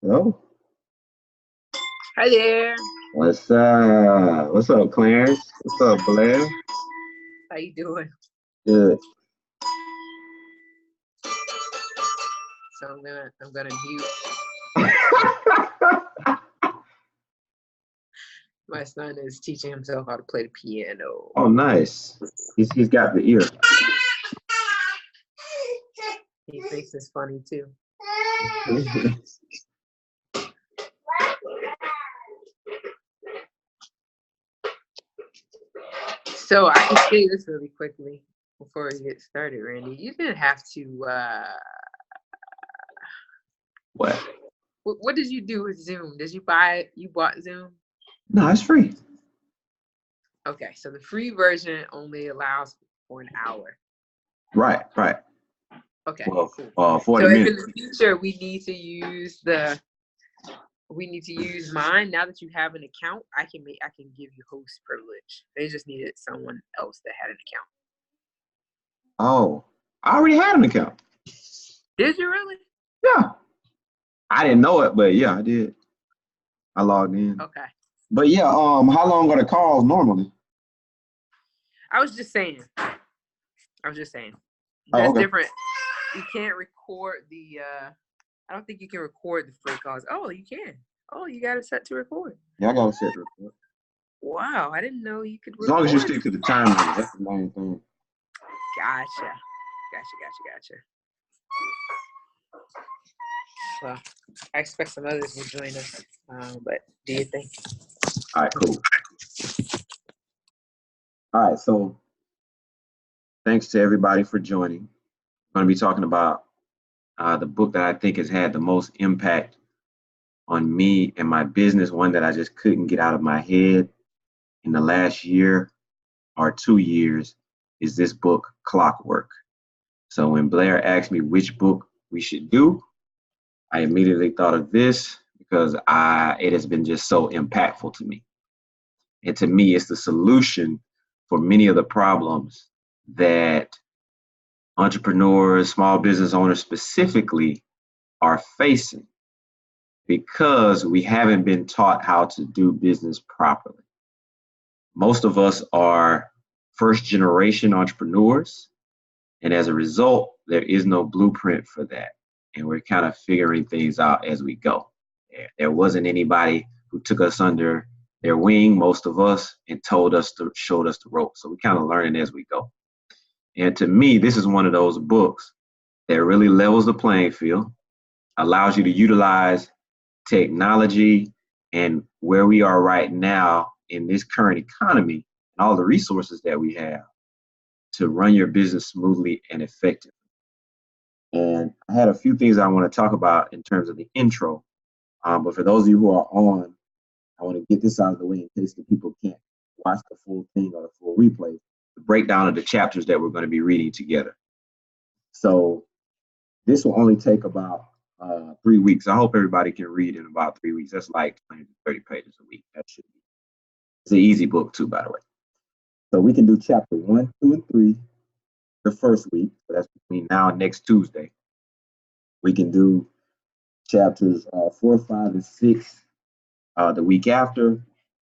Hello. Hi there. What's up? What's up, Clarence? What's up, Blair? How you doing? Good. So I'm gonna mute. My son is teaching himself how to play the piano. Oh, nice. He's got the ear. He thinks it's funny too. So I can say this really quickly before we get started, Randy. You didn't have to. What? What did you do with Zoom? Did you buy? You bought Zoom? No, it's free. Okay, so the free version only allows for an hour. Right. Okay, Well, cool. 40 So if in minutes. the future we need to use mine, now that you have an account, I can give you host privilege. They just needed someone else that had an account. Oh, I already had an account. Did you really? Yeah. I didn't know it, but yeah, I did. I logged in. Okay. But yeah, how long are the calls normally? I was just saying. Oh, That's okay. different. You can't record the I don't think you can record the free calls. Oh, you can. Oh, you got it set to record. Yeah, I got it set to record. Wow, I didn't know you could As record. long as you stick to the time limit, that's the main thing. Gotcha. Well, I expect some others will join us. But do you think? All right, cool. All right, so thanks to everybody for joining. I'm going to be talking about the book that I think has had the most impact on me and my business, one that I just couldn't get out of my head in the last year or 2 years, is this book, Clockwork. So when Blair asked me which book we should do, I immediately thought of this because it has been just so impactful to me. And to me, it's the solution for many of the problems that entrepreneurs, small business owners specifically, are facing because we haven't been taught how to do business properly. Most of us are first generation entrepreneurs, and as a result, there is no blueprint for that. And we're kind of figuring things out as we go. There wasn't anybody who took us under their wing, most of us, and showed us the ropes. So we kind of learning as we go. And to me, this is one of those books that really levels the playing field, allows you to utilize technology and where we are right now in this current economy and all the resources that we have to run your business smoothly and effectively. And I had a few things I want to talk about in terms of the intro. But for those of you who are on, I want to get this out of the way in case the people can't watch the full thing or the full replay, the breakdown of the chapters that we're going to be reading together. So this will only take about 3 weeks. I hope everybody can read in about 3 weeks. That's like 20 to 30 pages a week. That should be. It's an easy book too, by the way. So we can do chapter 1, 2, and 3 the first week. So that's between now and next Tuesday. We can do chapters 4, 5, and 6 the week after.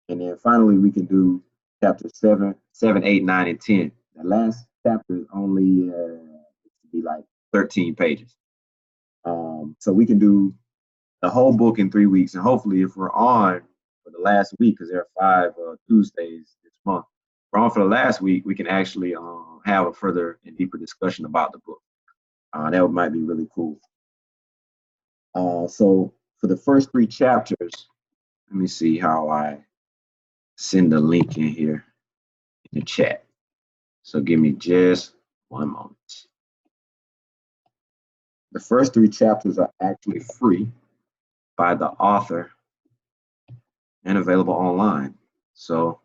And then finally, we can do chapters 7, 8, 9, and 10. The last chapter is only be like 13 pages. So we can do the whole book in 3 weeks. And hopefully, if we're on for the last week, because there are 5 Tuesdays this month, if we're on for the last week, we can actually have a further and deeper discussion about the book. That might be really cool. So for the first 3 chapters, let me see how I send the link in here in the chat. So give me just one moment. The first 3 chapters are actually free by the author and available online. So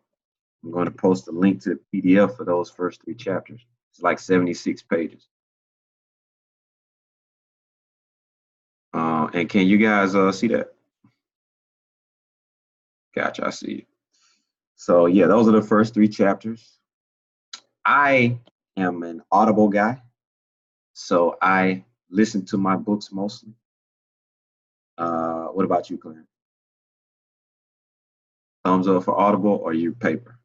I'm going to post a link to the PDF for those first 3 chapters. It's like 76 pages. And can you guys see that? Gotcha, I see it. So yeah, those are the first 3 chapters. I am an Audible guy, so I listen to my books mostly. What about you, Clarence? Thumbs up for Audible or you paper?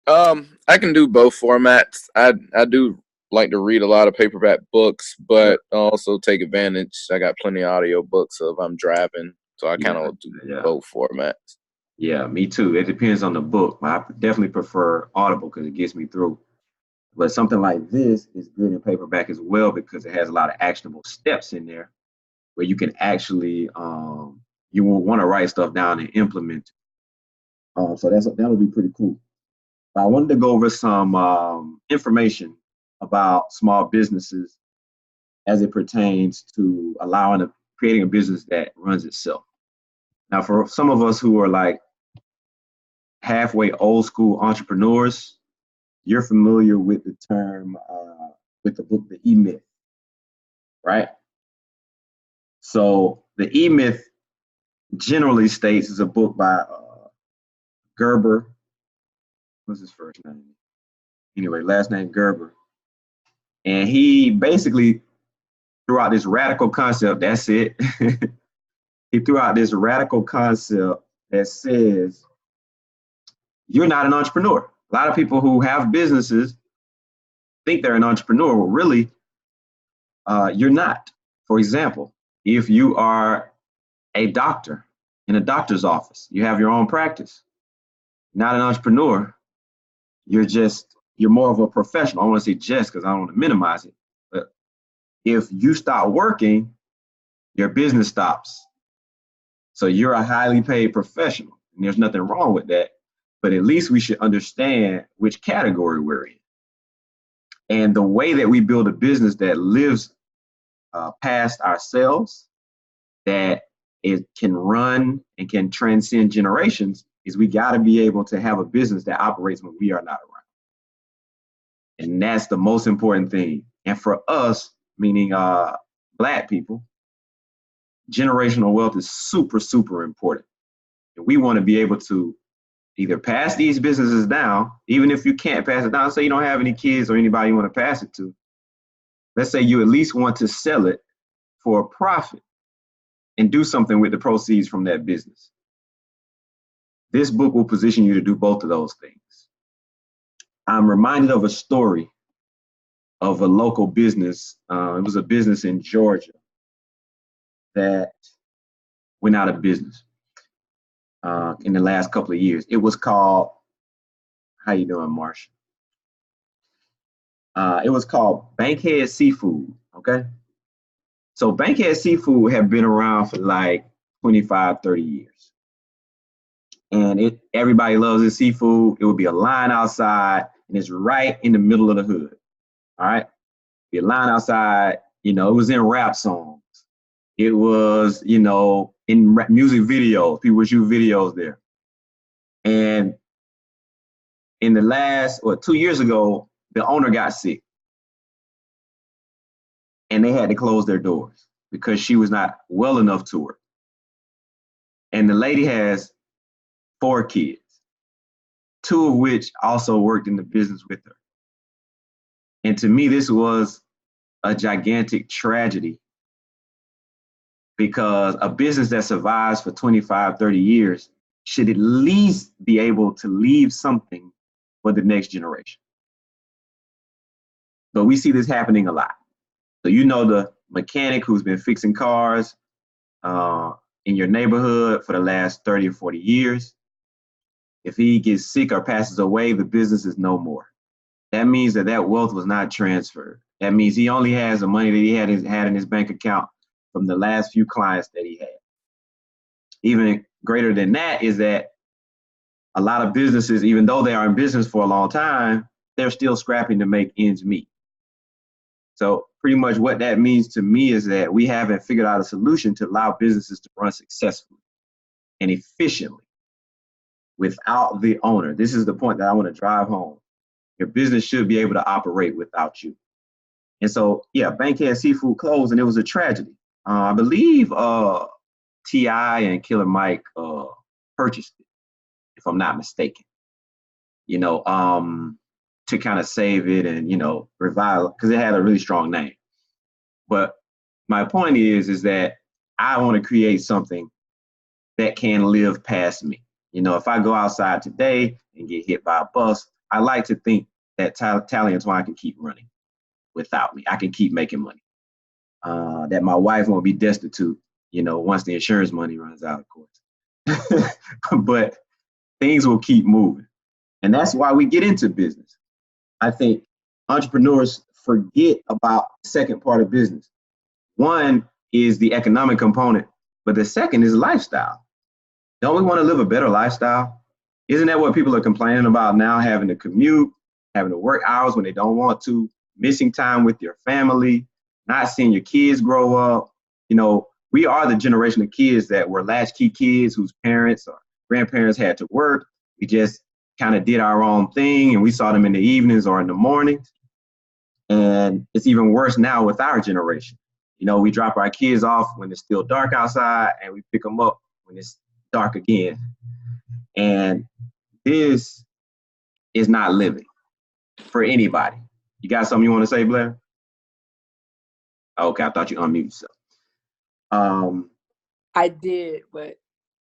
I can do both formats. I do like to read a lot of paperback books, Yeah, but I also take advantage. I got plenty of audio books if I'm driving, so I kind yeah, of do yeah, both formats. yeah. Me too. It depends on the book. I definitely prefer Audible because it gets me through. But something like this is good in paperback as well because it has a lot of actionable steps in there where you can actually you will want to write stuff down and implement. So that'll be pretty cool. But I wanted to go over some information about small businesses as it pertains to creating a business that runs itself. Now, for some of us who are like halfway old school entrepreneurs, you're familiar with the term with the book The E Myth, right? So the E Myth generally states is a book by Gerber. What's his first name? Anyway, last name Gerber. And he basically threw out this radical concept. That's it. He threw out this radical concept that says you're not an entrepreneur. A lot of people who have businesses think they're an entrepreneur. Well, really, you're not. For example, if you are a doctor in a doctor's office, you have your own practice, not an entrepreneur, you're more of a professional. I want to say just because I don't want to minimize it. But if you stop working, your business stops. So you're a highly paid professional. And there's nothing wrong with that. But at least we should understand which category we're in. And the way that we build a business that lives past ourselves, that it can run and can transcend generations, is we got to be able to have a business that operates when we are not around. And that's the most important thing. And for us, meaning Black people, generational wealth is super, super important. And we want to be able to either pass these businesses down, even if you can't pass it down, say you don't have any kids or anybody you want to pass it to. Let's say you at least want to sell it for a profit and do something with the proceeds from that business. This book will position you to do both of those things. I'm reminded of a story of a local business. It was a business in Georgia that went out of business in the last couple of years. It was called, how you doing, Marsh? It was called Bankhead Seafood, okay? So Bankhead Seafood had been around for like 25, 30 years. And everybody loves this seafood. It would be a line outside, and it's right in the middle of the hood, all right? Be a line outside, it was in rap songs. It was, in music videos. People would shoot videos there. And in the last, 2 years ago, the owner got sick. And they had to close their doors because she was not well enough to work. And the lady has 4 kids, 2 of which also worked in the business with her. And to me, this was a gigantic tragedy because a business that survives for 25, 30 years should at least be able to leave something for the next generation. But we see this happening a lot. So the mechanic who's been fixing cars in your neighborhood for the last 30 or 40 years, if he gets sick or passes away, the business is no more. That means that wealth was not transferred. That means he only has the money that he had in his bank account from the last few clients that he had. Even greater than that is that a lot of businesses, even though they are in business for a long time, they're still scrapping to make ends meet. So pretty much what that means to me is that we haven't figured out a solution to allow businesses to run successfully and efficiently without the owner. This is the point that I want to drive home. Your business should be able to operate without you. And so, yeah, Bankhead Seafood closed, and it was a tragedy. I believe T.I. and Killer Mike purchased it, if I'm not mistaken, to kind of save it and, revive it because it had a really strong name. But my point is that I want to create something that can live past me. You know, if I go outside today and get hit by a bus, I like to think that Tally and Twine can keep running without me. I can keep making money. That my wife won't be destitute, you know, once the insurance money runs out, of course. But things will keep moving. And that's why we get into business. I think entrepreneurs forget about the second part of business. One is the economic component, but the second is lifestyle. Don't we want to live a better lifestyle? Isn't that what people are complaining about now? Having to commute, having to work hours when they don't want to, missing time with your family, not seeing your kids grow up. You know, we are the generation of kids that were latchkey kids whose parents or grandparents had to work. We just kind of did our own thing, and we saw them in the evenings or in the mornings. And it's even worse now with our generation. You know, we drop our kids off when it's still dark outside, and we pick them up when it's dark again. And this is not living for anybody. You got something you want to say, Blair? Okay, I thought you unmuted yourself. I did, but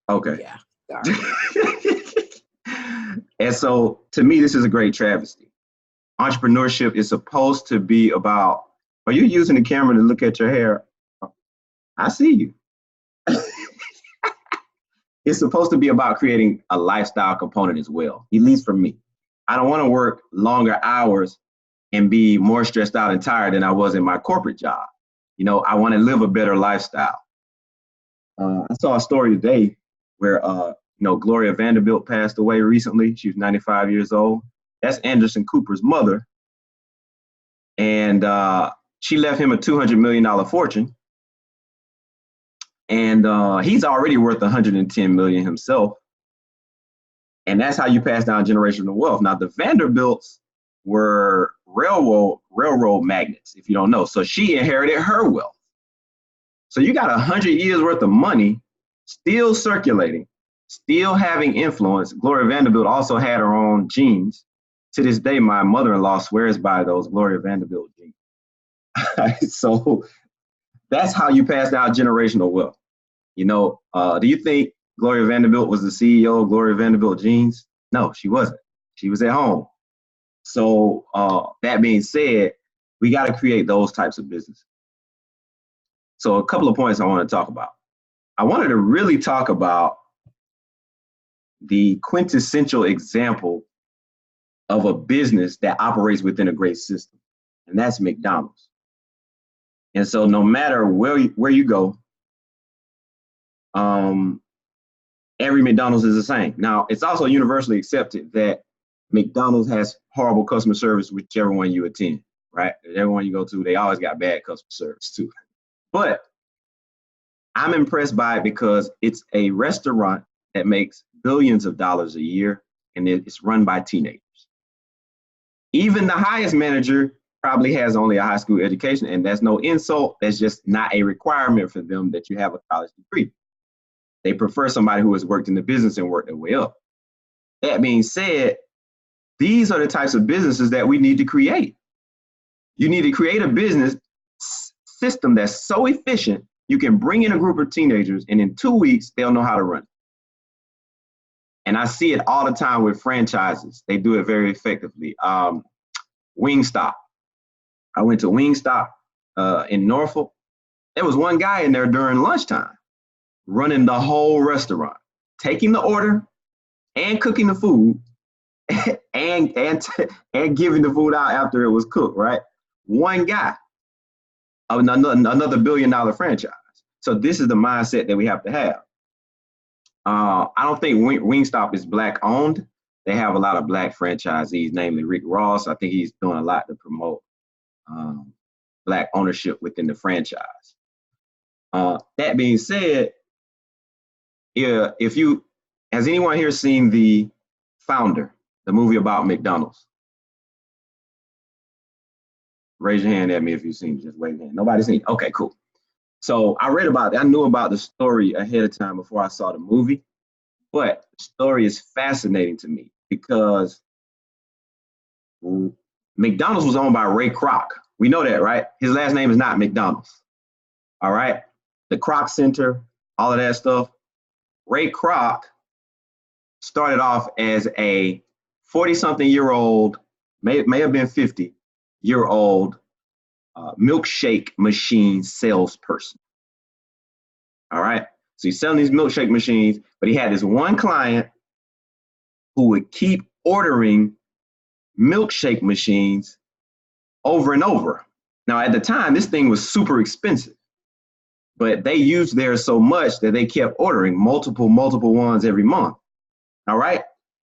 okay. Yeah, sorry. And so to me, this is a great travesty. Entrepreneurship is supposed to be about, are you using the camera to look at your hair? I see you. It's supposed to be about creating a lifestyle component as well, at least for me. I don't want to work longer hours and be more stressed out and tired than I was in my corporate job. You know, I want to live a better lifestyle. I saw a story today where, you know, Gloria Vanderbilt passed away recently. She was 95 years old. That's Anderson Cooper's mother. And she left him a $200 million fortune. And he's already worth 110 million himself. And that's how you pass down generational wealth. Now, the Vanderbilts were railroad magnates, if you don't know. So she inherited her wealth. So you got 100 years worth of money still circulating, still having influence. Gloria Vanderbilt also had her own genes. To this day, my mother-in-law swears by those Gloria Vanderbilt genes. So that's how you pass down generational wealth. You know, do you think Gloria Vanderbilt was the CEO of Gloria Vanderbilt Jeans? No, she wasn't. She was at home. So that being said, we got to create those types of business. So a couple of points I want to talk about. I wanted to really talk about the quintessential example of a business that operates within a great system, and that's McDonald's. And so no matter where you go, every McDonald's is the same. Now, it's also universally accepted that McDonald's has horrible customer service, whichever one you attend, right? Everyone you go to, they always got bad customer service too. But I'm impressed by it because it's a restaurant that makes billions of dollars a year, and it's run by teenagers. Even the highest manager probably has only a high school education, and that's no insult. That's just not a requirement for them that you have a college degree. They prefer somebody who has worked in the business and worked their way up. That being said, these are the types of businesses that we need to create. You need to create a business system that's so efficient, you can bring in a group of teenagers, and in 2 weeks, they'll know how to run. And I see it all the time with franchises. They do it very effectively. Wingstop. I went to Wingstop in Norfolk. There was one guy in there during lunchtime running the whole restaurant, taking the order and cooking the food and giving the food out after it was cooked, right? One guy, another billion-dollar franchise. So this is the mindset that we have to have. I don't think Wingstop is Black owned. They have a lot of Black franchisees, namely Rick Ross. I think he's doing a lot to promote Black ownership within the franchise. That being said, has anyone here seen The Founder, the movie about McDonald's? Raise your hand at me if you've seen it. Just wave your hand. Nobody's seen it. Okay, cool. So I read about it. I knew about the story ahead of time before I saw the movie, but the story is fascinating to me because McDonald's was owned by Ray Kroc. We know that, right? His last name is not McDonald's. All right. the Kroc Center, all of that stuff. Ray Kroc started off as a 40-something-year-old, may have been 50-year-old milkshake machine salesperson. All right. So he's selling these milkshake machines, but he had this one client who would keep ordering milkshake machines over and over. Now, at the time, this thing was super expensive, but they used theirs so much that they kept ordering multiple ones every month. All right.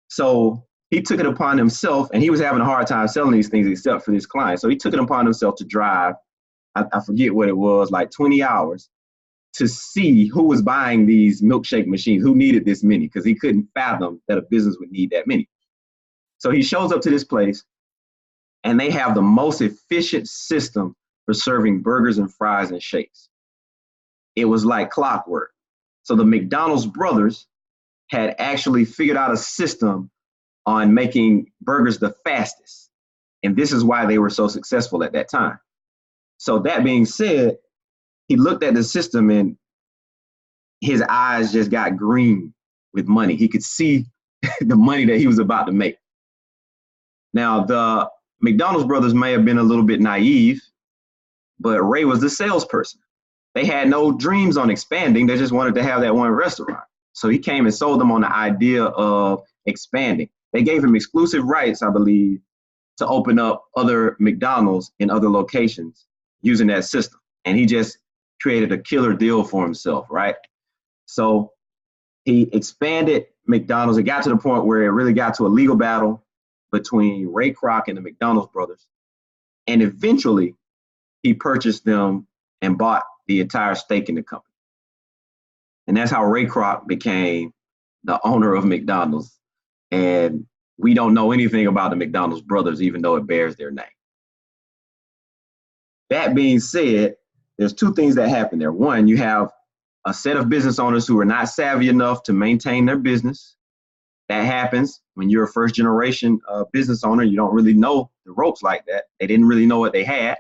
So he took it upon himself, and he was having a hard time selling these things except for this client. So he took it upon himself to drive, I forget what it was, like 20 hours to see who was buying these milkshake machines, who needed this many, because he couldn't fathom that a business would need that many. So he shows up to this place, and they have the most efficient system for serving burgers and fries and shakes. It was like clockwork. So the McDonald's brothers had actually figured out a system on making burgers the fastest. And this is why they were so successful at that time. So that being said, he looked at the system and his eyes just got green with money. He could see the money that he was about to make. Now, the McDonald's brothers may have been a little bit naive, but Ray was the salesperson. They had no dreams on expanding. They just wanted to have that one restaurant. So he came and sold them on the idea of expanding. They gave him exclusive rights, I believe, to open up other McDonald's in other locations using that system. And he just created a killer deal for himself, right? So he expanded McDonald's. It got to the point where it really got to a legal battle between Ray Kroc and the McDonald's brothers. And eventually he purchased them and bought the entire stake in the company. And that's how Ray Kroc became the owner of McDonald's. And we don't know anything about the McDonald's brothers, even though it bears their name. That being said, there's two things that happen there. One, you have a set of business owners who are not savvy enough to maintain their business. That happens when you're a first generation business owner. You don't really know the ropes like that. They didn't really know what they had.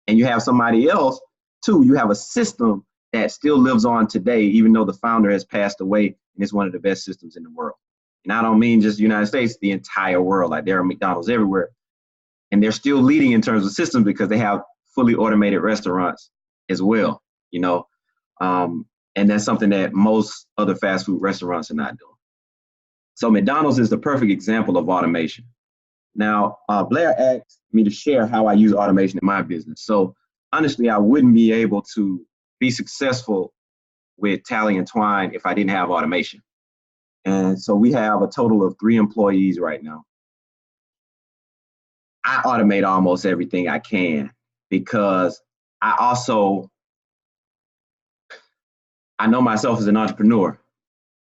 And you have somebody else, too. You have a system that still lives on today, even though the founder has passed away, and it's one of the best systems in the world. And I don't mean just the United States, the entire world. Like, there are McDonald's everywhere. And they're still leading in terms of systems because they have fully automated restaurants as well, you know. And that's something that most other fast food restaurants are not doing. So McDonald's is the perfect example of automation. Now, Blair asked me to share how I use automation in my business. So honestly, I wouldn't be able to be successful with Tally and Twine if I didn't have automation. And so we have a total of 3 employees right now. I automate almost everything I can because I know myself as an entrepreneur.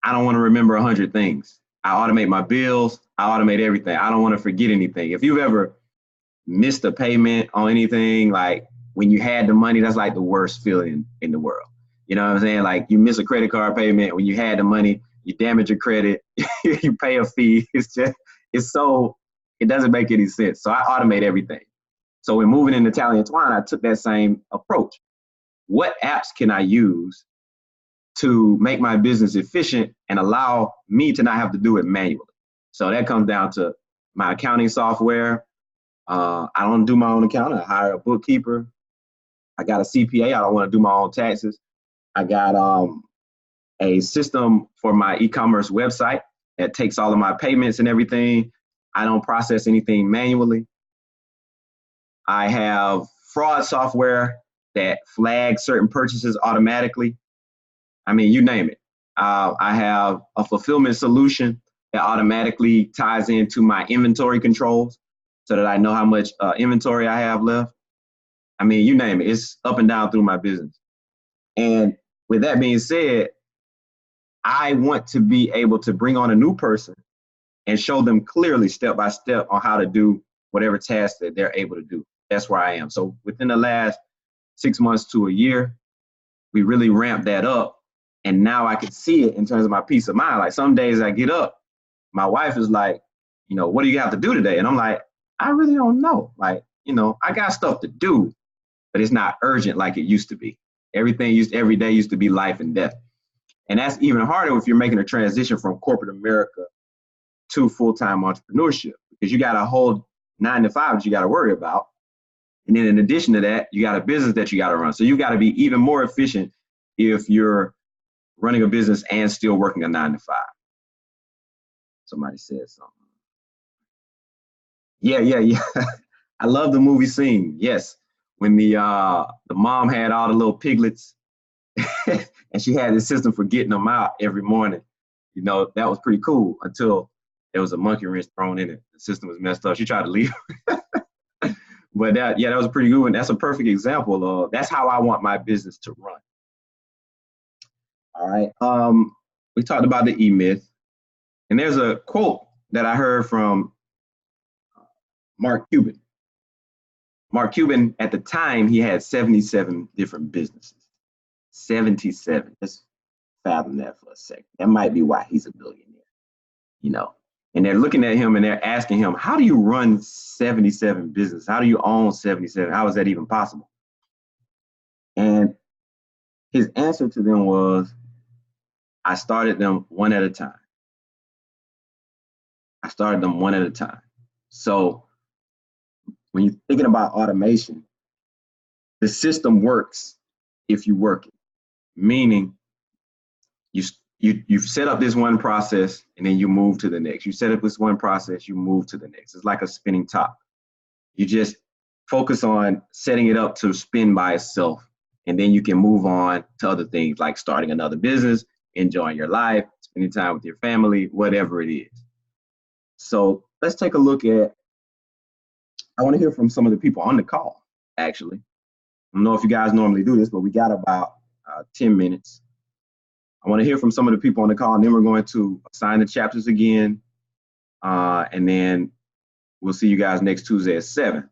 I don't want to remember 100 things. I automate my bills. I automate everything. I don't want to forget anything. If you've ever missed a payment on anything, like when you had the money, that's like the worst feeling in the world. You know what I'm saying? Like, you miss a credit card payment when you had the money, you damage your credit, you pay a fee. It doesn't make any sense. So I automate everything. So when moving into Tally and Twine, I took that same approach. What apps can I use to make my business efficient and allow me to not have to do it manually? So that comes down to my accounting software. I don't do my own accounting. I hire a bookkeeper. I got a CPA. I don't want to do my own taxes. I got a system for my e-commerce website that takes all of my payments and everything. I don't process anything manually. I have fraud software that flags certain purchases automatically. I mean, you name it. I have a fulfillment solution that automatically ties into my inventory controls so that I know how much inventory I have left. I mean, you name it. It's up and down through my business. And with that being said, I want to be able to bring on a new person and show them clearly step by step on how to do whatever task that they're able to do. That's where I am. So within the last 6 months to a year, we really ramped that up. And now I can see it in terms of my peace of mind. Like, some days I get up, my wife is like, you know, what do you have to do today? And I'm like, I really don't know. Like, you know, I got stuff to do, but it's not urgent like it used to be. Every day used to be life and death. And that's even harder if you're making a transition from corporate America to full-time entrepreneurship, because you got a whole 9 to 5 that you got to worry about. And then in addition to that, you got a business that you got to run. So you got to be even more efficient if you're running a business and still working a 9 to 5. Somebody said something. Yeah. I love the movie scene. Yes. When the mom had all the little piglets and she had this system for getting them out every morning. You know, that was pretty cool until there was a monkey wrench thrown in it. The system was messed up. She tried to leave. But that was a pretty good one. That's a perfect example of that's how I want my business to run. All right. We talked about the E-Myth. And there's a quote that I heard from Mark Cuban. Mark Cuban, at the time, he had 77 different businesses. 77. Let's fathom that for a second. That might be why he's a billionaire, you know. And they're looking at him and they're asking him, how do you run 77 businesses? How do you own 77? How is that even possible? And his answer to them was, I started them one at a time. So when you're thinking about automation, the system works if you work it, meaning you've set up this one process and then you move to the next. You set up this one process, you move to the next. It's like a spinning top. You just focus on setting it up to spin by itself, and then you can move on to other things like starting another business, enjoying your life, spending time with your family, whatever it is. So let's take a look at, I want to hear from some of the people on the call, actually. I don't know if you guys normally do this, but we got about 10 minutes. I want to hear from some of the people on the call, and then we're going to assign the chapters again. And then we'll see you guys next Tuesday at 7.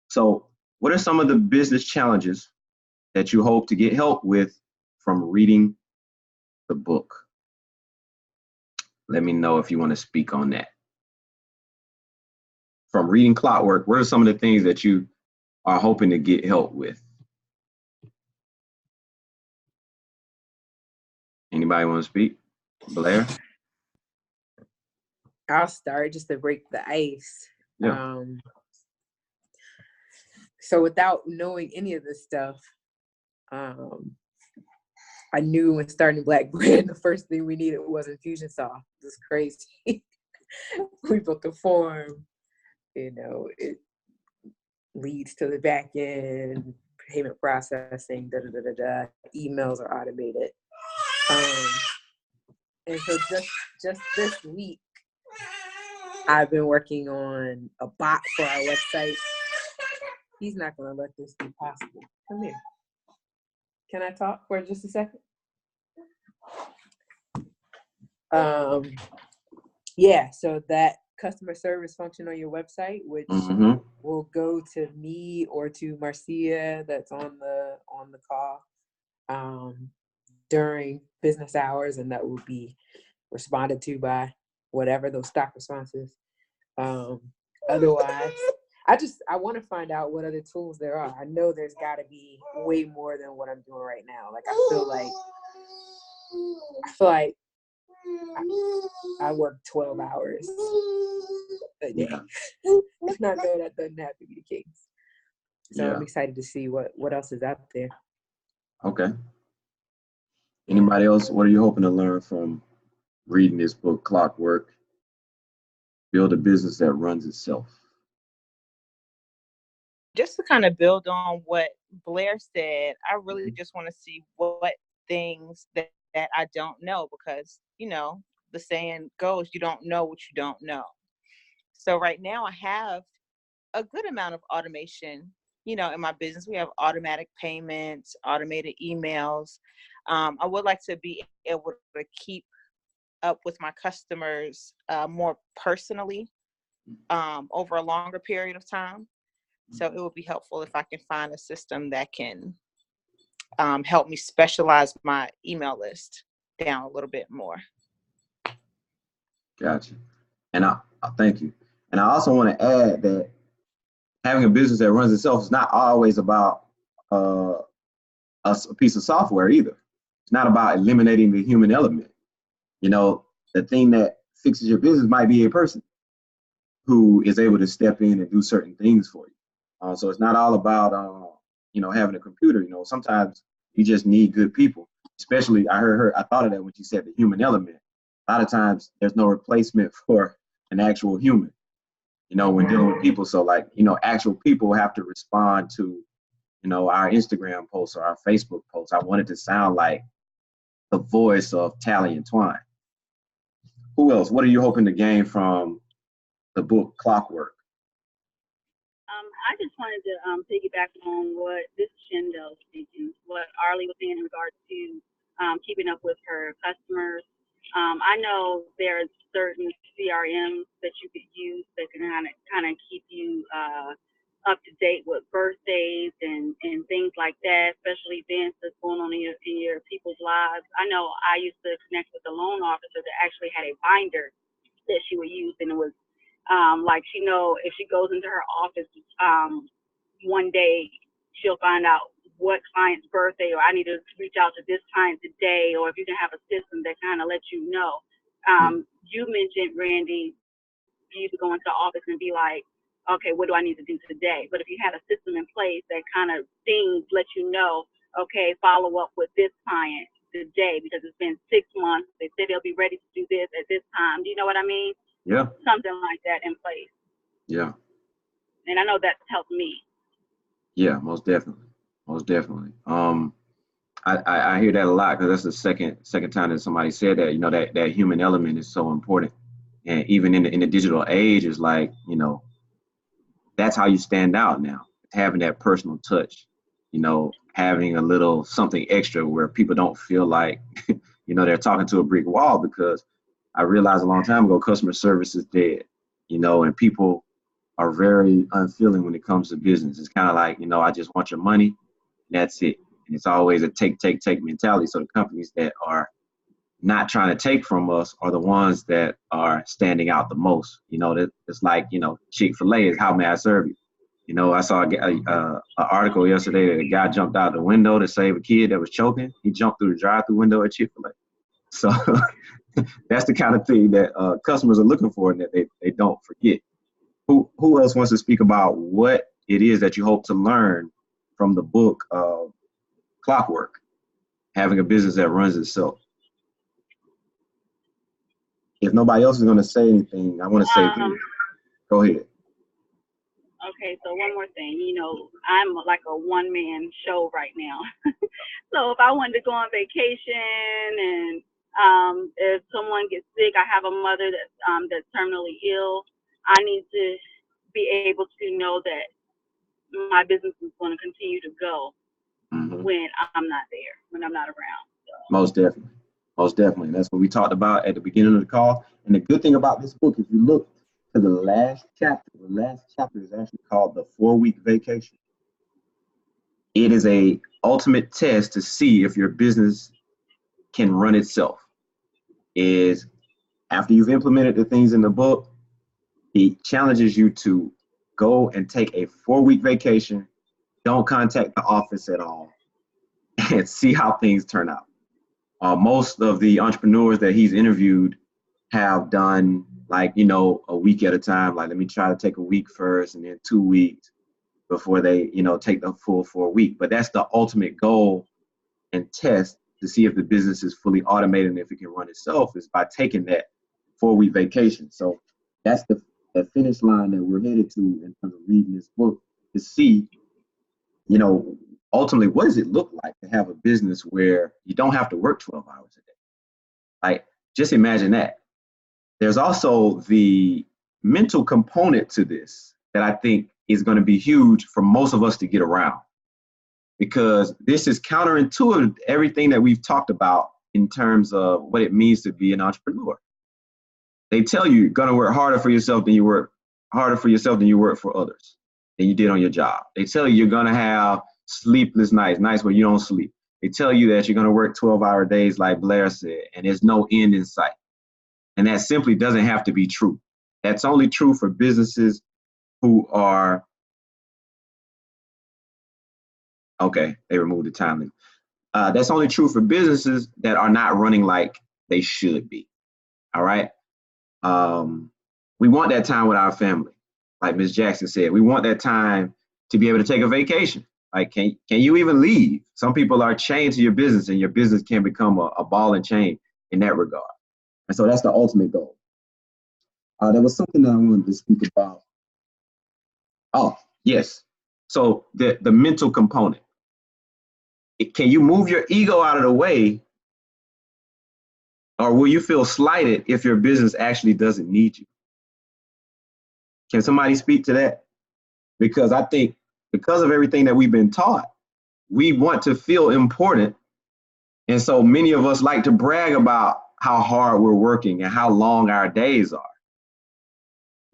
So what are some of the business challenges that you hope to get help with from reading the book? Let me know if you want to speak on that. From reading Clockwork, what are some of the things that you are hoping to get help with? Anybody want to speak? Blair? I'll start just to break the ice. Yeah. So without knowing any of this stuff, I knew when starting Black Brand, the first thing we needed was Infusionsoft. It was crazy. We built the form, you know, it leads to the back end, payment processing, emails are automated. And so just this week, I've been working on a bot for our website. He's not going to let this be possible. Come here. Can I talk for just a second? Yeah, so that customer service function on your website, which will go to me or to Marcia that's on the call during business hours, and that will be responded to by whatever those stock responses. Otherwise, I want to find out what other tools there are. I know there's got to be way more than what I'm doing right now. Like I feel like I work 12 hours a day. And I know that doesn't have to be the case. So I'm excited to see what else is out there. Okay. Anybody else? What are you hoping to learn from reading this book, Clockwork? Build a business that runs itself. Just to kind of build on what Blair said, I really just want to see what things that I don't know, because, you know, the saying goes, you don't know what you don't know. So right now I have a good amount of automation, you know, in my business. We have automatic payments, automated emails. I would like to be able to keep up with my customers more personally over a longer period of time. So it would be helpful if I can find a system that can help me specialize my email list down a little bit more. Gotcha. And I thank you. And I also want to add that having a business that runs itself is not always about a piece of software either. It's not about eliminating the human element. You know, the thing that fixes your business might be a person who is able to step in and do certain things for you. So it's not all about, you know, having a computer. You know, sometimes you just need good people. Especially, I heard her. I thought of that when she said the human element. A lot of times, there's no replacement for an actual human. You know, when dealing with people. So, like, you know, actual people have to respond to, you know, our Instagram posts or our Facebook posts. I want it to sound like the voice of Tally and Twine. Who else? What are you hoping to gain from the book Clockwork? I just wanted to piggyback on what this Shindo speaking, what Arlie was saying in regards to keeping up with her customers. I know there are certain CRMs that you could use that can kind of keep you up to date with birthdays and things like that, especially events that's going on in your people's lives. I know I used to connect with a loan officer that actually had a binder that she would use, and it was like she know if she goes into her office one day, she'll find out what client's birthday, or I need to reach out to this client today, or if you can have a system that kind of lets you know. You mentioned, Randy, you used to go into the office and be like, okay, what do I need to do today? But if you had a system in place that kind of things let you know, okay, follow up with this client today because it's been 6 months. They said they'll be ready to do this at this time. Do you know what I mean? Yeah. Something like that in place. Yeah. And I know that's helped me. Yeah, most definitely. Most definitely. I hear that a lot because that's the second time that somebody said that. You know, that human element is so important, and even in the digital age, is like, you know, that's how you stand out now. Having that personal touch, you know, having a little something extra where people don't feel like, you know, they're talking to a brick wall. Because I realized a long time ago, customer service is dead, you know, and people are very unfeeling when it comes to business. It's kind of like, you know, I just want your money, and that's it. And it's always a take mentality. So the companies that are not trying to take from us are the ones that are standing out the most. You know, that it's like, you know, Chick-fil-A is how may I serve you? You know, I saw a article yesterday that a guy jumped out the window to save a kid that was choking. He jumped through the drive-through window at Chick-fil-A. So that's the kind of thing that customers are looking for and that they don't forget. Who else wants to speak about what it is that you hope to learn from the book Clockwork, having a business that runs itself? If nobody else is going to say anything, I want to say, go ahead. Okay, so one more thing. You know, I'm like a one-man show right now. So if I wanted to go on vacation and if someone gets sick, I have a mother that's terminally ill, I need to be able to know that my business is going to continue to go when I'm not there, when I'm not around. So. Most definitely. Most definitely. And that's what we talked about at the beginning of the call. And the good thing about this book, if you look to the last chapter is actually called The 4-Week Vacation. It is a ultimate test to see if your business can run itself. Is after you've implemented the things in the book, it challenges you to go and take a 4-week vacation, don't contact the office at all, and see how things turn out. Most of the entrepreneurs that he's interviewed have done, like, you know, a week at a time. Like, let me try to take a week first and then 2 weeks before they, you know, take the full 4 week. But that's the ultimate goal and test to see if the business is fully automated and if it can run itself, is by taking that 4-week vacation. So that's the finish line that we're headed to in terms of reading this book, to see, you know, ultimately, what does it look like to have a business where you don't have to work 12 hours a day? Like, just imagine that. There's also the mental component to this that I think is going to be huge for most of us to get around, because this is counterintuitive to everything that we've talked about in terms of what it means to be an entrepreneur. They tell you you're going to work harder for yourself than you work for others than you did on your job. They tell you you're going to have sleepless nights where you don't sleep. They tell you that you're going to work 12-hour days, like Blair said, and there's no end in sight. And that simply doesn't have to be true. That's only true for businesses who are Okay, they removed the time limit. That's only true for businesses that are not running like they should be. All right. We want that time with our family, like Ms. Jackson said. We want that time to be able to take a vacation. Like, can you even leave? Some people are chained to your business, and your business can become a ball and chain in that regard. And so that's the ultimate goal. There was something that I wanted to speak about. Oh, yes. So the mental component. Can you move your ego out of the way, or will you feel slighted if your business actually doesn't need you? Can somebody speak to that? Because I think because of everything that we've been taught, we want to feel important. And so many of us like to brag about how hard we're working and how long our days are.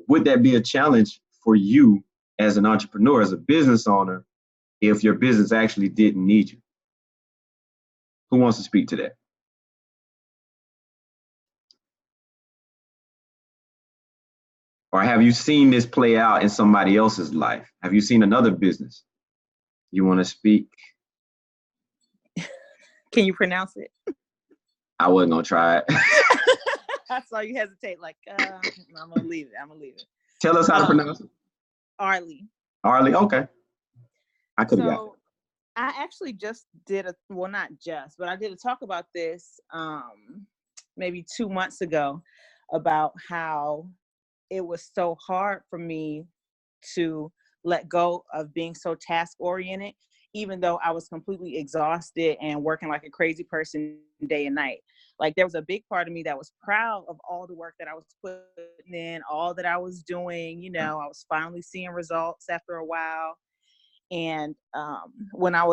Would that be a challenge for you as an entrepreneur, as a business owner, if your business actually didn't need you? Who wants to speak to that? Or have you seen this play out in somebody else's life? Have you seen another business? You want to speak? Can you pronounce it? I wasn't going to try it. I saw you hesitate, like, I'm going to leave it. Tell us how to pronounce it. Arlie. Arlie, okay. I could have got it. I actually just did not just, but I did a talk about this maybe 2 months ago about how it was so hard for me to let go of being so task oriented, even though I was completely exhausted and working like a crazy person day and night. Like, there was a big part of me that was proud of all the work that I was putting in, all that I was doing. You know, I was finally seeing results after a while. And when I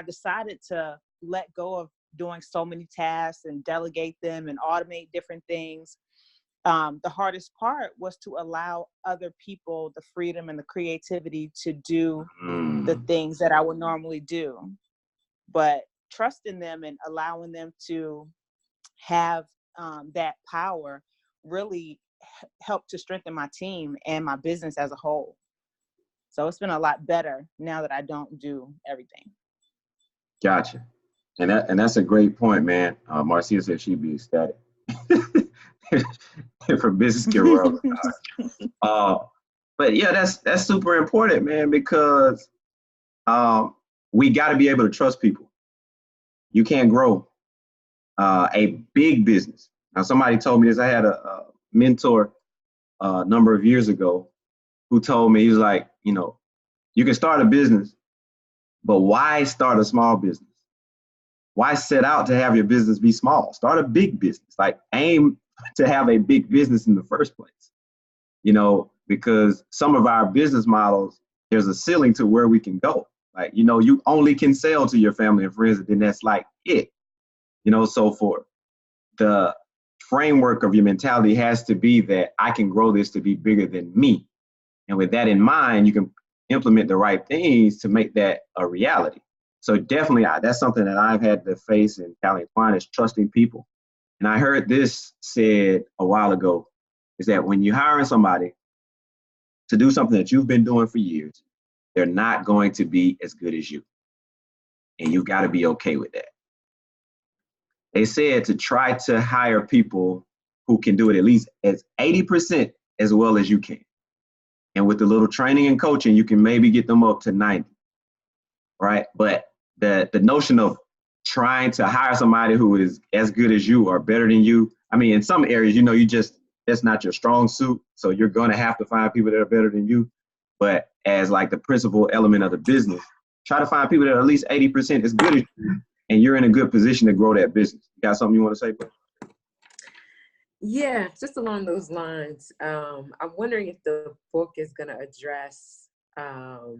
decided to let go of doing so many tasks and delegate them and automate different things, the hardest part was to allow other people the freedom and the creativity to do the things that I would normally do. But trusting them and allowing them to have that power really helped to strengthen my team and my business as a whole. So it's been a lot better now that I don't do everything. Gotcha. And that's a great point, man. Marcia said she'd be ecstatic. If her business can roll. But yeah, that's super important, man, because we got to be able to trust people. You can't grow a big business. Now, somebody told me this. I had a mentor a number of years ago who told me, he was like, you can start a business, but why start a small business? Why set out to have your business be small? Start a big business. Like, aim to have a big business in the first place. Because some of our business models, there's a ceiling to where we can go. Like, you only can sell to your family and friends, and then that's like it. So for the framework of your mentality has to be that I can grow this to be bigger than me. And with that in mind, you can implement the right things to make that a reality. So definitely, that's something that I've had to face in Cali Twine, is trusting people. And I heard this said a while ago, is that when you're hiring somebody to do something that you've been doing for years, they're not going to be as good as you. And you've got to be okay with that. They said to try to hire people who can do it at least as 80% as well as you can. And with a little training and coaching, you can maybe get them up to 90, right? But the notion of trying to hire somebody who is as good as you or better than you, I mean, in some areas, that's not your strong suit. So you're going to have to find people that are better than you. But as like the principal element of the business, try to find people that are at least 80% as good as you, and you're in a good position to grow that business. You got something you want to say, bro? Yeah, just along those lines. I'm wondering if the book is going to address how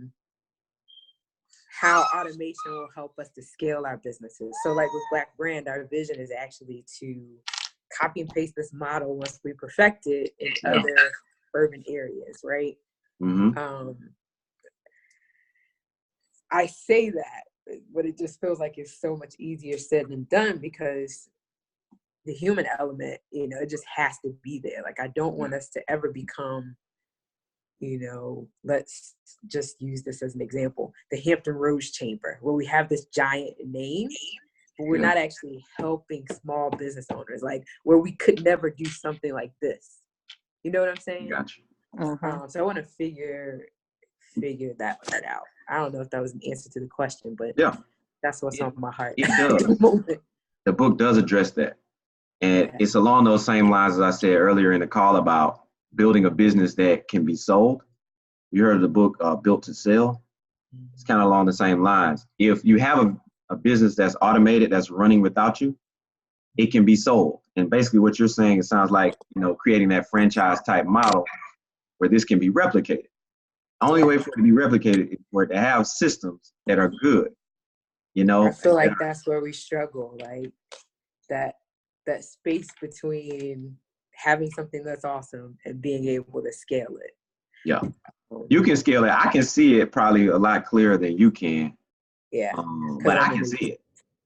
automation will help us to scale our businesses. So like with Black Brand, our vision is actually to copy and paste this model once we perfect it in other urban areas, right? Mm-hmm. I say that, but it just feels like it's so much easier said than done, because the human element, it just has to be there. Like, I don't want us to ever become, you know, let's just use this as an example, the Hampton Roads Chamber, where we have this giant name, but we're not actually helping small business owners, like where we could never do something like this. You know what I'm saying? Gotcha. So I want to figure that part out. I don't know if that was an answer to the question, but that's what's on my heart. It does. The book does address that. And it's along those same lines as I said earlier in the call about building a business that can be sold. You heard of the book Built to Sell? It's kind of along the same lines. If you have a business that's automated, that's running without you, it can be sold. And basically what you're saying, it sounds like, you know, creating that franchise type model where this can be replicated. The only way for it to be replicated is for it to have systems that are good. You know, I feel like that's where we struggle, like that space between having something that's awesome and being able to scale it. Yeah, you can scale it. I can see it probably a lot clearer than you can. Yeah, but I can see it.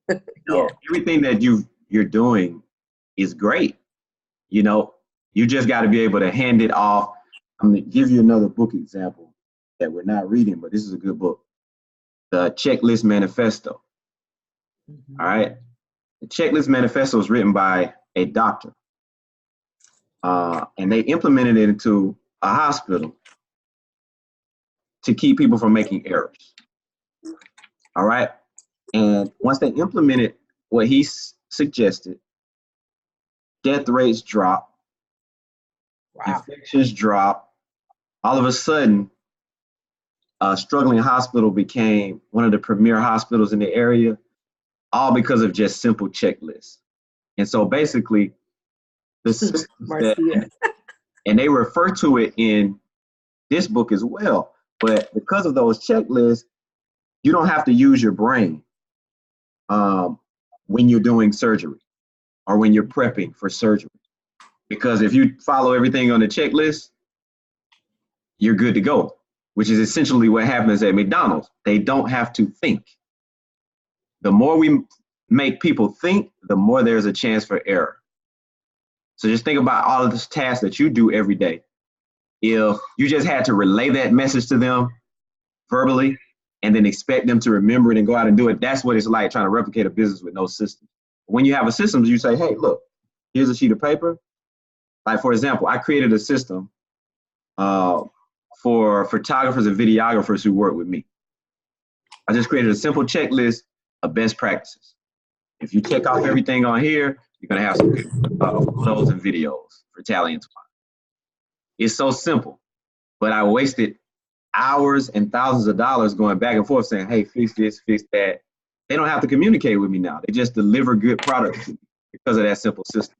You know, everything that you're doing is great. You know, you just got to be able to hand it off. I'm going to give you another book example that we're not reading, but this is a good book. The Checklist Manifesto. All right. The Checklist Manifesto was written by a doctor. And they implemented it into a hospital to keep people from making errors. All right. And once they implemented what he suggested, death rates drop, infections drop. All of a sudden, a struggling hospital became one of the premier hospitals in the area, all because of just simple checklists. And so basically, the systems that, and they refer to it in this book as well, but because of those checklists, you don't have to use your brain when you're doing surgery or when you're prepping for surgery. Because if you follow everything on the checklist, you're good to go, which is essentially what happens at McDonald's. They don't have to think. The more we make people think, the more there's a chance for error. So just think about all of this tasks that you do every day. If you just had to relay that message to them verbally and then expect them to remember it and go out and do it, that's what it's like trying to replicate a business with no system. When you have a system, you say, hey, look, here's a sheet of paper. Like, for example, I created a system for photographers and videographers who work with me. I just created a simple checklist of best practices. If you check off everything on here, you're going to have some good photos and videos for Tally and Twine. It's so simple, but I wasted hours and thousands of dollars going back and forth saying, hey, fix this, fix that. They don't have to communicate with me now. They just deliver good products to me because of that simple system.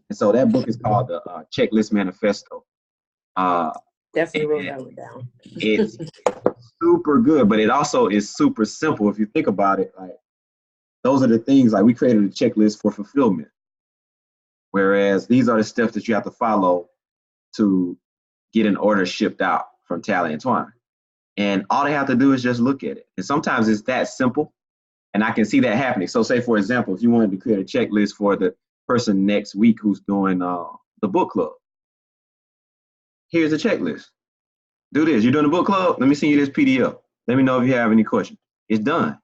And so that book is called the Checklist Manifesto. Definitely wrote that one down. It's super good, but it also is super simple. If you think about it, like those are the things, like we created a checklist for fulfillment. Whereas these are the steps that you have to follow to get an order shipped out from Tally and Twine. And all they have to do is just look at it. And sometimes it's that simple. And I can see that happening. So say, for example, if you wanted to create a checklist for the person next week who's doing the book club, here's a checklist. Do this. You're doing a book club? Let me send you this PDF. Let me know if you have any questions. It's done.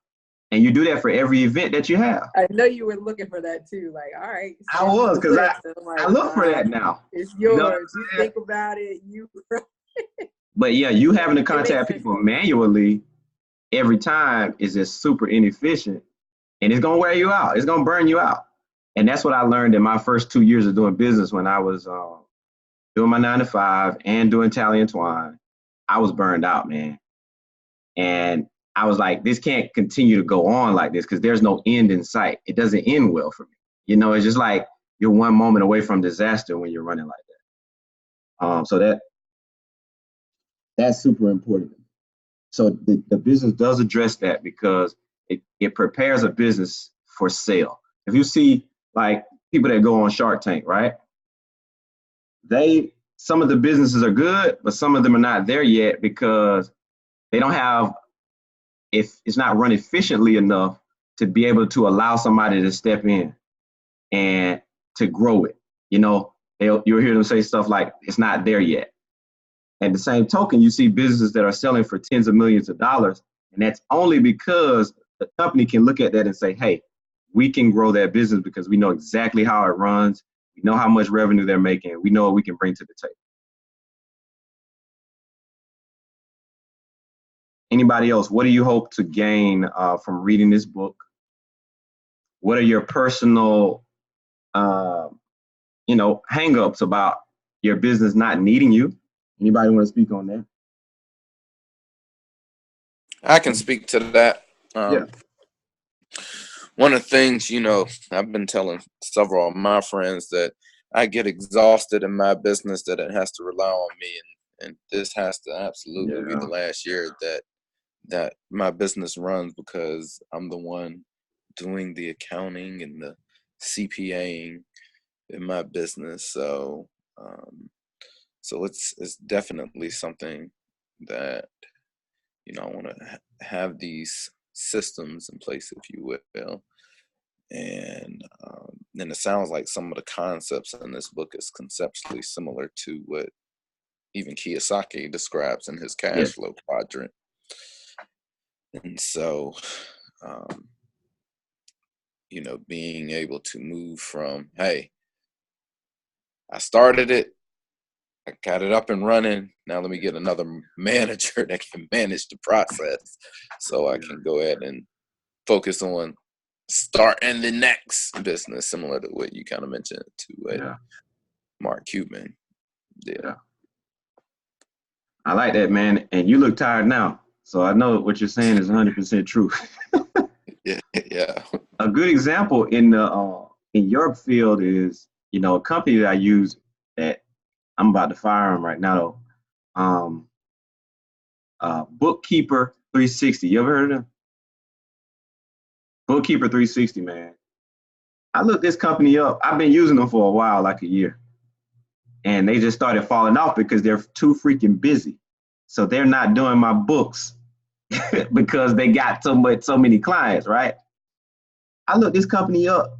And you do that for every event that you have. I know you were looking for that too. Like, all right. I was, because I look for that now. It's yours. You think about it. But yeah, you having to contact people manually every time is just super inefficient. And it's going to wear you out. It's going to burn you out. And that's what I learned in my first 2 years of doing business when I was doing my 9 to 5 and doing Tally and Twine. I was burned out, man. And I was like, this can't continue to go on like this because there's no end in sight. It doesn't end well for me. You know, it's just like you're one moment away from disaster when you're running like that. So that's super important. So the business does address that because it prepares a business for sale. If you see like people that go on Shark Tank, right? Some of the businesses are good, but some of them are not there yet because they don't have, if it's not run efficiently enough to be able to allow somebody to step in and to grow it. You know, you'll hear them say stuff like, it's not there yet. At the same token, you see businesses that are selling for tens of millions of dollars, and that's only because the company can look at that and say, hey, we can grow that business because we know exactly how it runs. We know how much revenue they're making. We know what we can bring to the table. Anybody else? What do you hope to gain from reading this book? What are your personal, hang-ups about your business not needing you? Anybody want to speak on that? I can speak to that. Yeah. One of the things, I've been telling several of my friends that I get exhausted in my business, that it has to rely on me. And this has to absolutely be the last year that my business runs, because I'm the one doing the accounting and the CPAing in my business. So it's definitely something that, I want to have these systems in place, if you will. And it sounds like some of the concepts in this book is conceptually similar to what even Kiyosaki describes in his cash flow quadrant. And so, being able to move from, hey, I started it, I got it up and running, now let me get another manager that can manage the process so I can go ahead and focus on starting the next business, similar to what you kind of mentioned to what Mark Cuban did. Yeah. I like that, man. And you look tired now. So I know what you're saying is 100% true. Yeah. A good example in your field is, a company that I use that I'm about to fire them right now. Bookkeeper 360. You ever heard of them? Bookkeeper 360, man. I looked this company up. I've been using them for a while, like a year. And they just started falling off because they're too freaking busy. So they're not doing my books because they got so many clients, right? I looked this company up.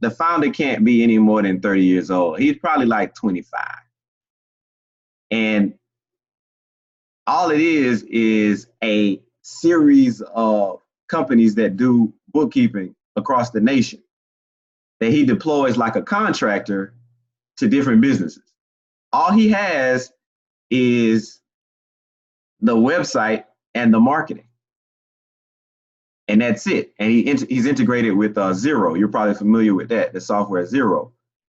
The founder can't be any more than 30 years old. He's probably like 25. And all it is a series of companies that do bookkeeping across the nation that he deploys like a contractor to different businesses. All he has is the website and the marketing. And that's it. And he's integrated with Xero. You're probably familiar with that, the software Xero.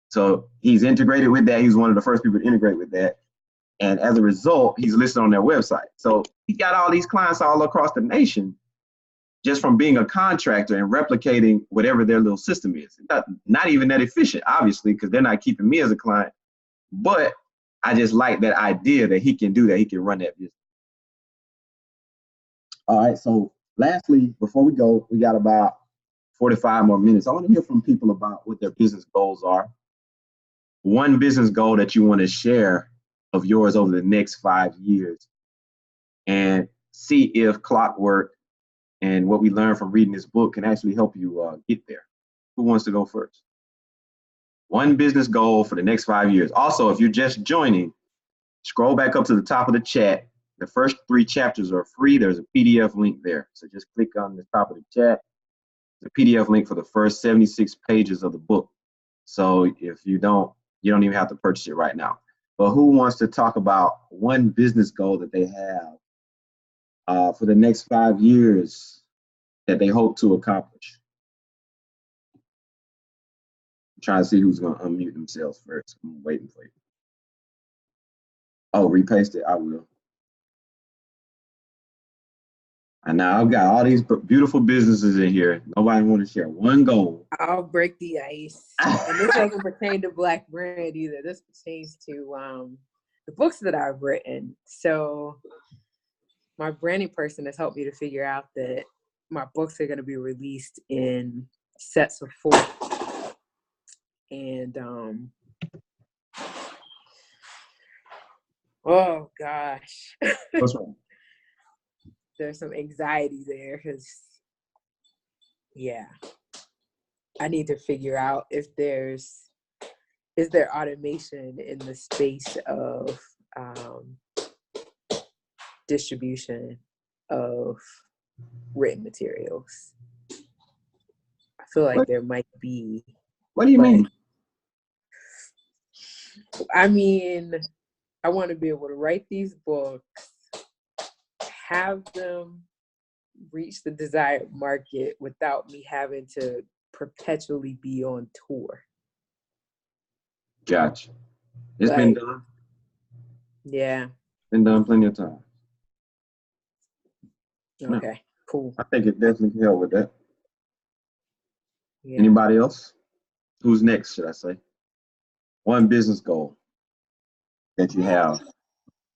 So he's integrated with that. He's one of the first people to integrate with that. And as a result, he's listed on their website. So he got all these clients all across the nation just from being a contractor and replicating whatever their little system is. Not even that efficient, obviously, because they're not keeping me as a client. But I just like that idea that he can do that. He can run that business. All right. So lastly, before we go, we got about 45 more minutes. I want to hear from people about what their business goals are. One business goal that you want to share of yours over the next 5 years, and see if Clockwork and what we learned from reading this book can actually help you get there. Who wants to go first? One business goal for the next 5 years. Also, if you're just joining, scroll back up to the top of the chat. The first 3 chapters are free. There's a PDF link there. So just click on the top of the chat. The PDF link for the first 76 pages of the book. So if you don't even have to purchase it right now. But who wants to talk about one business goal that they have for the next 5 years that they hope to accomplish? I'm trying to see who's going to unmute themselves first. I'm waiting for you. Oh, repaste it? I will. And now I've got all these beautiful businesses in here. Nobody want to share one goal. I'll break the ice. And this doesn't pertain to Black Brand either. This pertains to the books that I've written. So my branding person has helped me to figure out that my books are going to be released in sets of 4. And oh gosh. What's wrong? There's some anxiety there because, I need to figure out if is there automation in the space of distribution of written materials. I feel like there might be. What do you mean? I mean, I want to be able to write these books, have them reach the desired market without me having to perpetually be on tour. Gotcha. It's been done. Yeah. Been done plenty of times. Okay, No. cool. I think it definitely can help with that. Yeah. Anybody else? Who's next, should I say? One business goal that you have.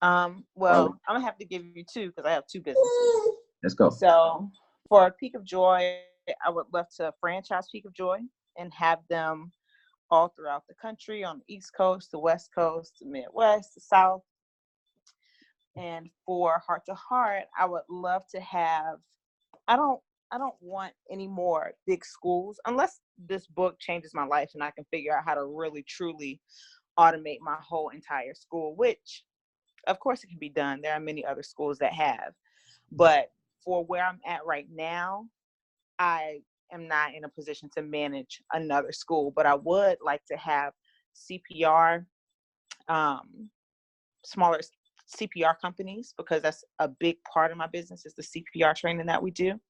Well, I'm gonna have to give you two because I have two businesses. Let's go. So for Peak of Joy, I would love to franchise Peak of Joy and have them all throughout the country, on the East Coast, the West Coast, the Midwest, the South. And for Heart to Heart, I would love to have, I don't want any more big schools unless this book changes my life and I can figure out how to really truly automate my whole entire school, which of course it can be done. There are many other schools that have, but for where I'm at right now, I am not in a position to manage another school, but I would like to have CPR, smaller CPR companies, because that's a big part of my business is the CPR training that we do,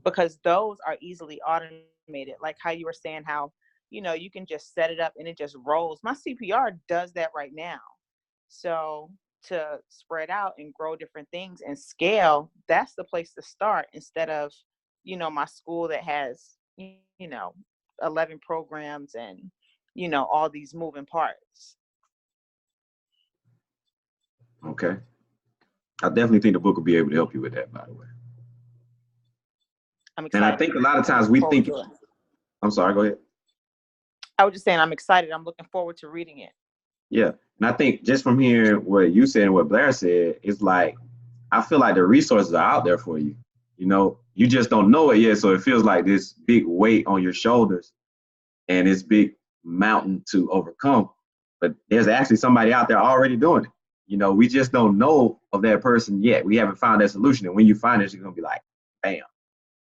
because those are easily automated. Like how you were saying, how, you can just set it up and it just rolls. My CPR does that right now. So to spread out and grow different things and scale, that's the place to start instead of, my school that has, 11 programs and, all these moving parts. Okay. I definitely think the book will be able to help you with that, by the way. I'm excited. And I think a lot of times we think, I'm sorry, go ahead. I was just saying, I'm excited. I'm looking forward to reading it. Yeah. And I think just from hearing what you said and what Blair said, it's like, I feel like the resources are out there for you. You just don't know it yet. So it feels like this big weight on your shoulders and this big mountain to overcome. But there's actually somebody out there already doing it. We just don't know of that person yet. We haven't found that solution. And when you find it, you're going to be like, bam,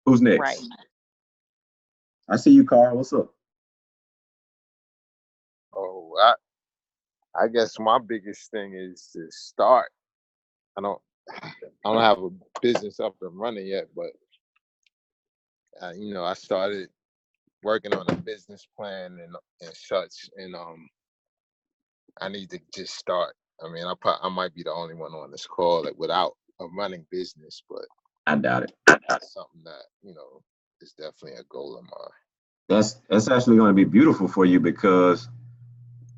who's next? Right. I see you, Carl. What's up? Oh, I guess my biggest thing is to start. I don't have a business up and running yet, but I started working on a business plan and such, and I need to just start. I mean, I might be the only one on this call without a running business, but I doubt it. That's something that is definitely a goal of mine. That's actually going to be beautiful for you because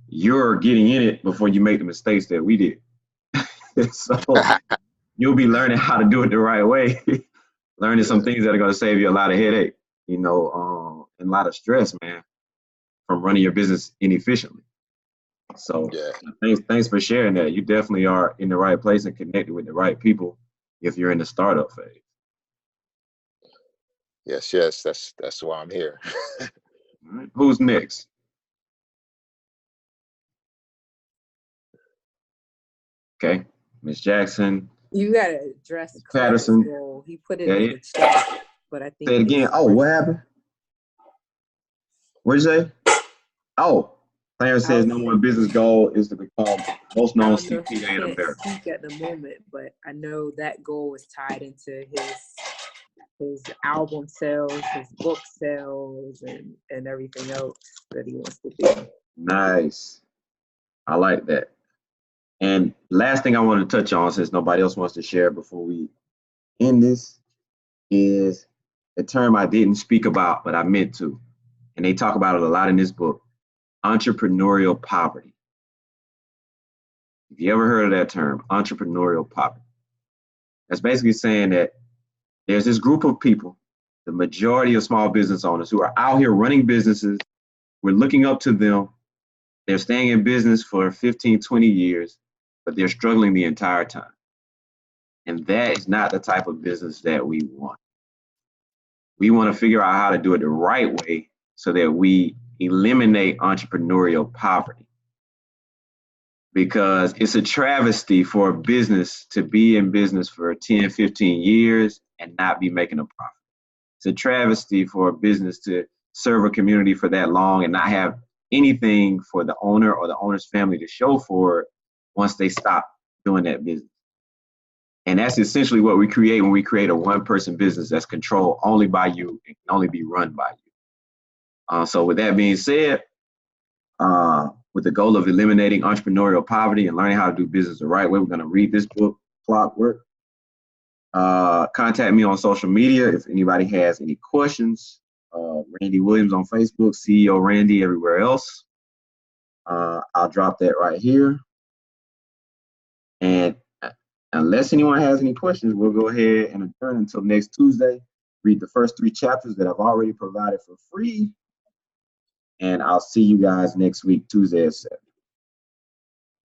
you're getting in it before you make the mistakes that we did. So you'll be learning how to do it the right way, learning some things that are going to save you a lot of headache, and a lot of stress, man, from running your business inefficiently. So thanks for sharing that. You definitely are in the right place and connected with the right people if you're in the startup phase. Yes, that's why I'm here. All right. Who's next? Okay, Miss Jackson. You gotta address Patterson. Goal. He put it in the chat, but I think. Say it again. Oh, what happened? What'd you say? Oh, Clarence says number one business goal is to become most known CPA in America. Speak at the moment, but I know that goal is tied into his album sales, his book sales, and everything else that he wants to do. Nice. I like that. And last thing I want to touch on, since nobody else wants to share before we end this, is a term I didn't speak about, but I meant to. And they talk about it a lot in this book, entrepreneurial poverty. Have you ever heard of that term, entrepreneurial poverty? That's basically saying that there's this group of people, the majority of small business owners who are out here running businesses. We're looking up to them. They're staying in business for 15, 20 years, but they're struggling the entire time. And that is not the type of business that we want. We want to figure out how to do it the right way so that we eliminate entrepreneurial poverty. because it's a travesty for a business to be in business for 10, 15 years and not be making a profit. It's a travesty for a business to serve a community for that long and not have anything for the owner or the owner's family to show for it once they stop doing that business. And that's essentially what we create when we create a one-person business that's controlled only by you and can only be run by you. So with that being said, with the goal of eliminating entrepreneurial poverty and learning how to do business the right way, we're going to read this book, Clockwork. Contact me on social media if anybody has any questions. Randy Williams on Facebook, CEO Randy everywhere else. I'll drop that right here. And unless anyone has any questions, we'll go ahead and adjourn until next Tuesday. Read the first 3 chapters that I've already provided for free. And I'll see you guys next week, Tuesday at 7.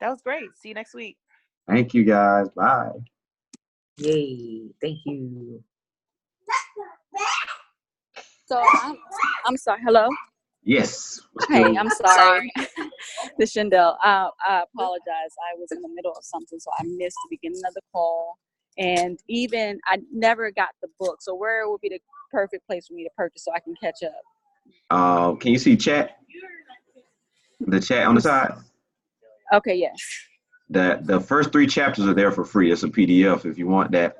That was great. See you next week. Thank you, guys. Bye. Yay. Thank you. So I'm sorry. Hello. Yes. Hey, I'm sorry. This is Shendell. I apologize. I was in the middle of something, so I missed the beginning of the call. And even I never got the book. So where would be the perfect place for me to purchase so I can catch up? Can you see chat? The chat on the side? Okay, yes. The first 3 chapters are there for free. It's a PDF if you want that.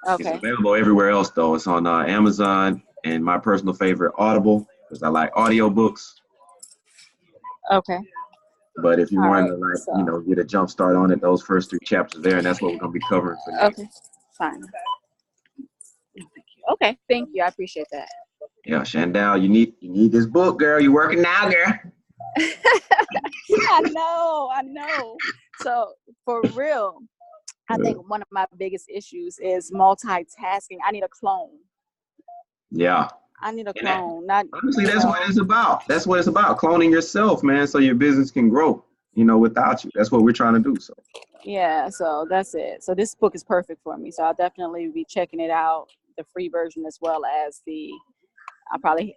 Okay. It's available everywhere else, though. It's on Amazon and my personal favorite, Audible, because I like audiobooks. Okay. But if you want right, to, get a jump start on it, those first 3 chapters there, and that's what we're going to be covering for next. Okay, fine. Okay, thank you. I appreciate that. Yeah, Shandell, you need this book, girl. You working now, girl? I know. So for real, I think one of my biggest issues is multitasking. I need a clone. Yeah. I need a clone. Honestly, that's what it's about. That's what it's about. Cloning yourself, man, so your business can grow, without you. That's what we're trying to do. So. Yeah, so that's it. So this book is perfect for me. So I'll definitely be checking it out, the free version as well as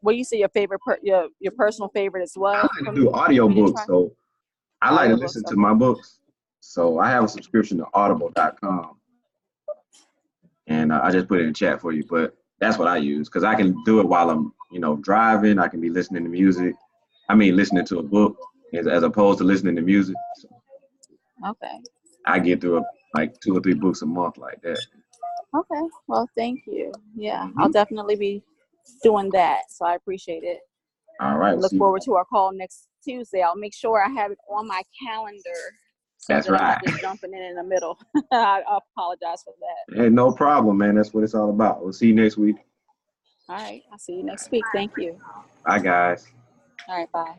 what do you say your favorite, your personal favorite as well? I like to do audiobooks, so I like to listen to my books. So I have a subscription to audible.com. And I just put it in chat for you, but that's what I use because I can do it while I'm, driving. I can be listening to music. Listening to a book as opposed to listening to music. So okay. I get through like 2 or 3 books a month like that. Okay. Well, thank you. Yeah, I'll definitely be doing that. So I appreciate it. All right. Look forward to our call next Tuesday. I'll make sure I have it on my calendar. So that's that right. I'm not just jumping in the middle. I apologize for that. Hey, no problem, man. That's what it's all about. We'll see you next week. All right. I'll see you next week. Thank you. Bye, guys. All right. Bye.